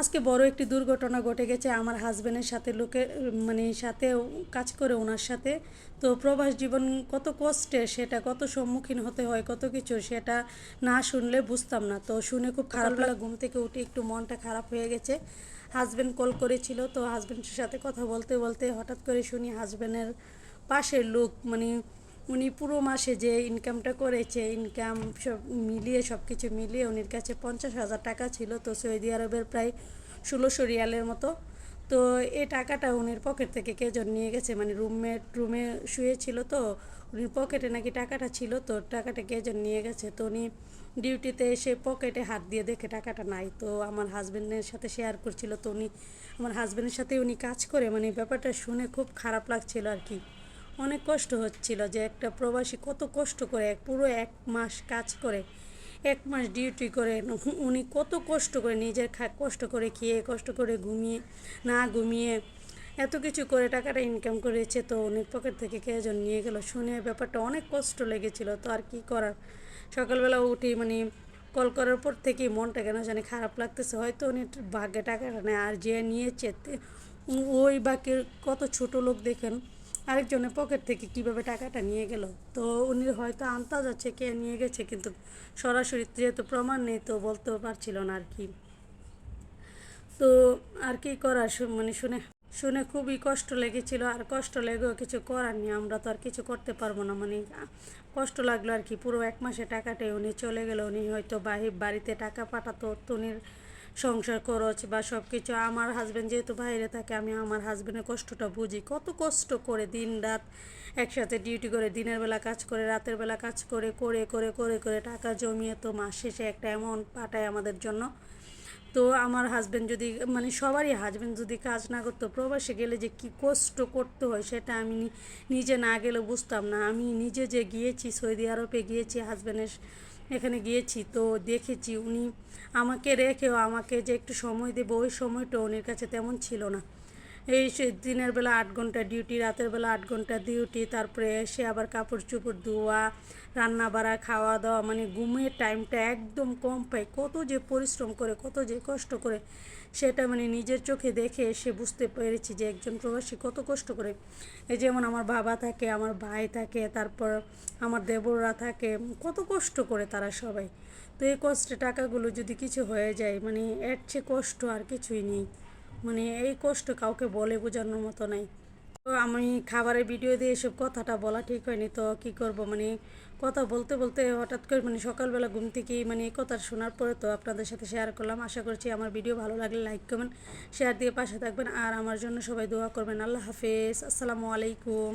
আজকে বড় একটি দুর্ঘটনা ঘটে গেছে আমার হাজবেন্ডের সাথে সাথে কাজ করে ওনার সাথে। তো প্রবাস জীবন কত কষ্টের, সেটা কত সম্মুখীন হতে হয়, কত কিছু সেটা না শুনলে বুঝতাম না। তো শুনে খুব খারাপ লাগা, ঘুম থেকে উঠে একটু মনটা খারাপ হয়ে গেছে। হাজবেন্ড কল করেছিল, তো হাজবেন্ডের সাথে কথা বলতে বলতে হঠাৎ করে শুনি হাজবেন্ডের পাশের লোক উনি পুরো মাসে যে ইনকামটা করেছে, ইনকাম সব মিলিয়ে সব কিছু মিলিয়ে উনির কাছে 50,000 টাকা ছিল। তো সৌদি আরবের প্রায় 1600 রিয়ালের মতো। তো এই টাকাটা উনির পকেট থেকে কে যেন নিয়ে গেছে, রুমে শুয়েছিল, তো উনির পকেটে নাকি টাকাটা ছিল, তো টাকাটা কে যেন নিয়ে গেছে। তো উনি ডিউটিতে এসে পকেটে হাত দিয়ে দেখে টাকাটা নাই। তো আমার হাজবেন্ডের সাথে শেয়ার করছিল। তো আমার হাজবেন্ডের সাথে উনি কাজ করে, ব্যাপারটা শুনে খুব খারাপ লাগছিল আর কি। অনেক কষ্ট হচ্ছিল যে একটা প্রবাসী কত কষ্ট করে পুরো 1 মাস কাজ করে, 1 মাস ডিউটি করে, উনি কত কষ্ট করে নিজের কষ্ট করে খেয়ে, কষ্ট করে ঘুমিয়ে এত কিছু করে টাকাটা ইনকাম করেছে। তো উনি পকেট থেকে কে যেন নিয়ে গেল, শুনে ব্যাপারটা অনেক কষ্ট লেগেছিল। তো আর কি করার, সকালবেলা উঠি কল করার পর থেকেই মনটা কেন জানি খারাপ লাগতেছে। হয়তো উনি ভাগ্যে টাকাটা নেয়, আর যে নিয়েছে ওই বাকি কত ছোট লোক দেখেন, আরেকজনের পকেট থেকে কিভাবে টাকাটা নিয়ে গেল। তো উনি হয়তো আন্দাজ আছে কে নিয়ে গেছে, কিন্তু সরাসরি যেহেতু প্রমাণ নেই তো বলতেও পারছিল না আর কি। তো আর কি করার, শুনে শুনে খুবই কষ্ট লেগেছিল। আর কষ্ট লেগেও কিছু করার নেই, আমরা তো আর কিছু করতে পারবো না। কষ্ট লাগলো আর কি। পুরো 1 মাসে টাকাটাই উনি চলে গেল। উনি হয়তো বাড়িতে টাকা পাঠাতো, উনির সংসার খরচ বা সব কিছু। আমার হাজব্যান্ড যেহেতু বাইরে থাকে, আমি আমার হাজব্যান্ডের কষ্টটা বুঝি, কত কষ্ট করে দিন রাত একসাথে ডিউটি করে, দিনের বেলা কাজ করে, রাতের বেলা কাজ করে করে করে করে করে টাকা জমিয়ে তো মাস শেষে একটা অ্যামাউন্ট পাঠায় আমাদের জন্য। তো আমার হাজব্যান্ড যদি সবারই হাজব্যান্ড যদি কাজ না করতো, প্রবাসে গেলে যে কী কষ্ট করতে হয় সেটা আমি নিজে না গেলে বুঝতাম না। আমি নিজে যে গিয়েছি, সৌদি আরবে গিয়েছি, হাজব্যান্ডের এখানে গিয়েছি, তো দেখেছি উনি আমাকে রেখেও আমাকে যে একটু সময় দেবো, ওই সময়টা উনির কাছে তেমন ছিল না। এই সে দিনের বেলা 8 ঘন্টা ডিউটি, রাতের বেলা 8 ঘন্টা ডিউটি, তারপরে এসে আবার কাপড় চোপড় ধোয়া, রান্না বাড়া, খাওয়া দাওয়া, ঘুমের টাইমটা একদম কম পাই। কত যে পরিশ্রম করে, কত যে কষ্ট করে, সেটা নিজের চোখে দেখে এসে বুঝতে পেরেছি যে একজন প্রবাসী কত কষ্ট করে। এই যেমন আমার বাবা থাকে, আমার ভাই থাকে, তারপর আমার দেবররা থাকে, কত কষ্ট করে তারা সবাই। তো এই কষ্টে টাকাগুলো যদি কিছু হয়ে যায়, এর চেয়ে কষ্ট আর কিছুই নেই। এই কষ্ট কাউকে বলে বোঝানোর মতো নাই। তো আমি খাবারের ভিডিও দিয়ে এসব কথাটা বলা ঠিক হয়নি, তো কি করব, কথা বলতে বলতে হঠাৎ করে সকালবেলা ঘুম থেকেই এই কথা শোনার পরে তো আপনাদের সাথে শেয়ার করলাম। আশা করছি আমার ভিডিও ভালো লাগলে লাইক কমেন্ট শেয়ার দিয়ে পাশে থাকবেন, আর আমার জন্য সবাই দোয়া করবেন। আল্লাহ হাফেজ, আসসালামু আলাইকুম।